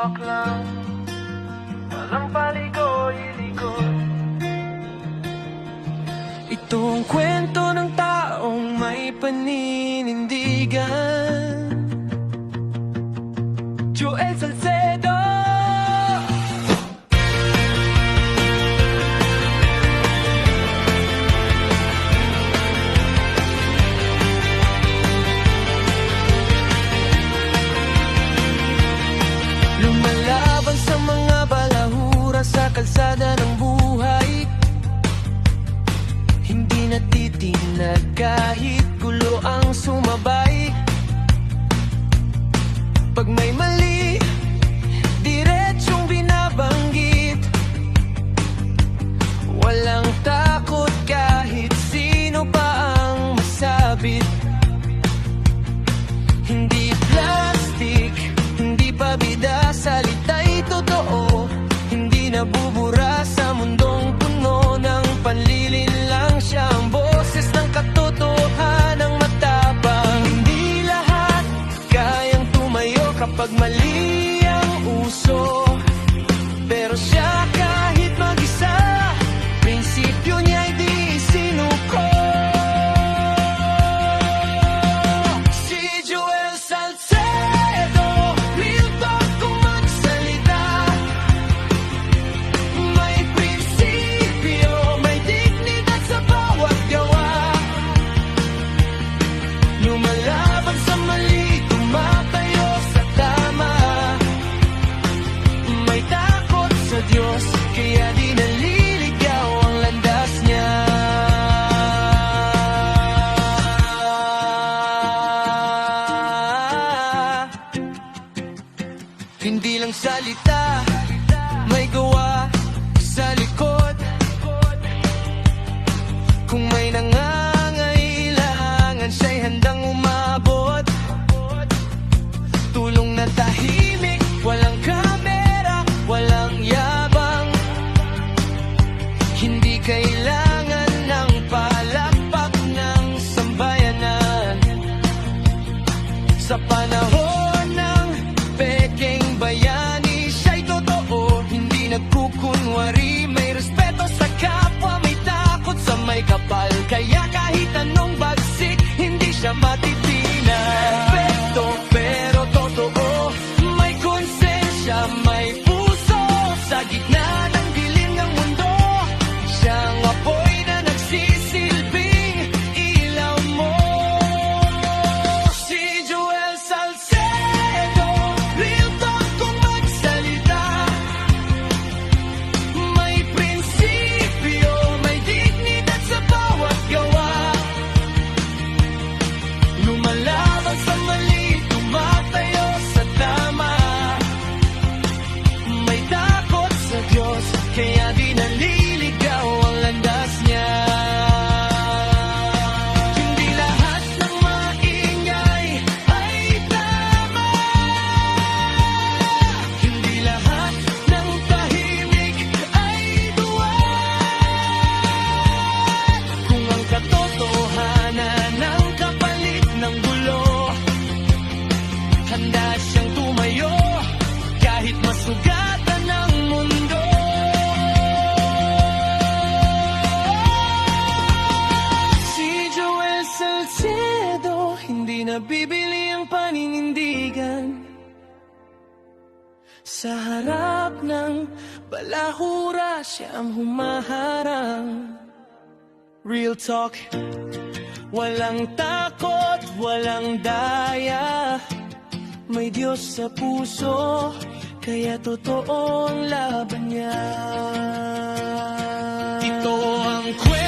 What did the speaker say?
talk lang, walang paligoy-ligoy. Ito ang kwento ng taong may paninindigan. Joel Salcedo. Lumalaban sa mga balahura sa kalsada ng buhay. Hindi natitinag kahit gulo ang sumabay. Pag may mali, diretsong binabanggit. Walang takot kahit sino pa ang masabit. Hindi plastic, hindi pa bida, salita'y totoo. Hindi nabubura sa mundong puno ng panlilinlang. Siya ang boses ng katotohanang matapang. Hindi lahat kayang tumayo kapag mali ang uso, pero siya kahit mag-isa, prinsipyo niya'y di sinuko. Si Joel Salcedo, real talk kung magsalita. May prinsipyo, may dignidad sa bawat gawa. Lumalaban sa mali, tumatayo sa tama. May takot sa Diyos, kaya di naliligaw ang landas niya. Hindi lang salita, may gawa sa likod. Kung may nangangailangan, siya'y handang umabot. Tulong na tahimik, walang kamera, walang yabang. Hindi kailangan ng palakpak ng sambayanan. Sa panahon ng pekeng bayani, siya'y totoo, hindi nagkukunwari. May respeto sa kapwa, may takot sa may kapal. Kaya kahit anong bagsik, hindi siya matitinag. Perfecto pero totoo, may konsensya, may puso. Sa gitna ng dilim ng mundo, siyang apoy na nagsisilbing ilaw mo. Si Joel Salcedo, real talk kung magsalita. May prinsipyo, may dignidad sa bawat gawa. Lumalaban sa mali, tumatayo sa tama. May takot sa Diyos, kaya di naliligaw ang landas niya. Hindi lahat ng maingay ay tama. Hindi lahat ng tahimik ay duwag. Kung ang katotohanan ang kapalit ng gulo, handa siyang tumayo kahit masugatan ng mundo. Si Joel Salcedo, hindi nabibili ang paninindigan. Sa harap ng balahura, siya ang humaharang. Real talk, walang takot, walang daya. May Diyos sa puso, kaya totoo ang laban niya. Ito ang kwento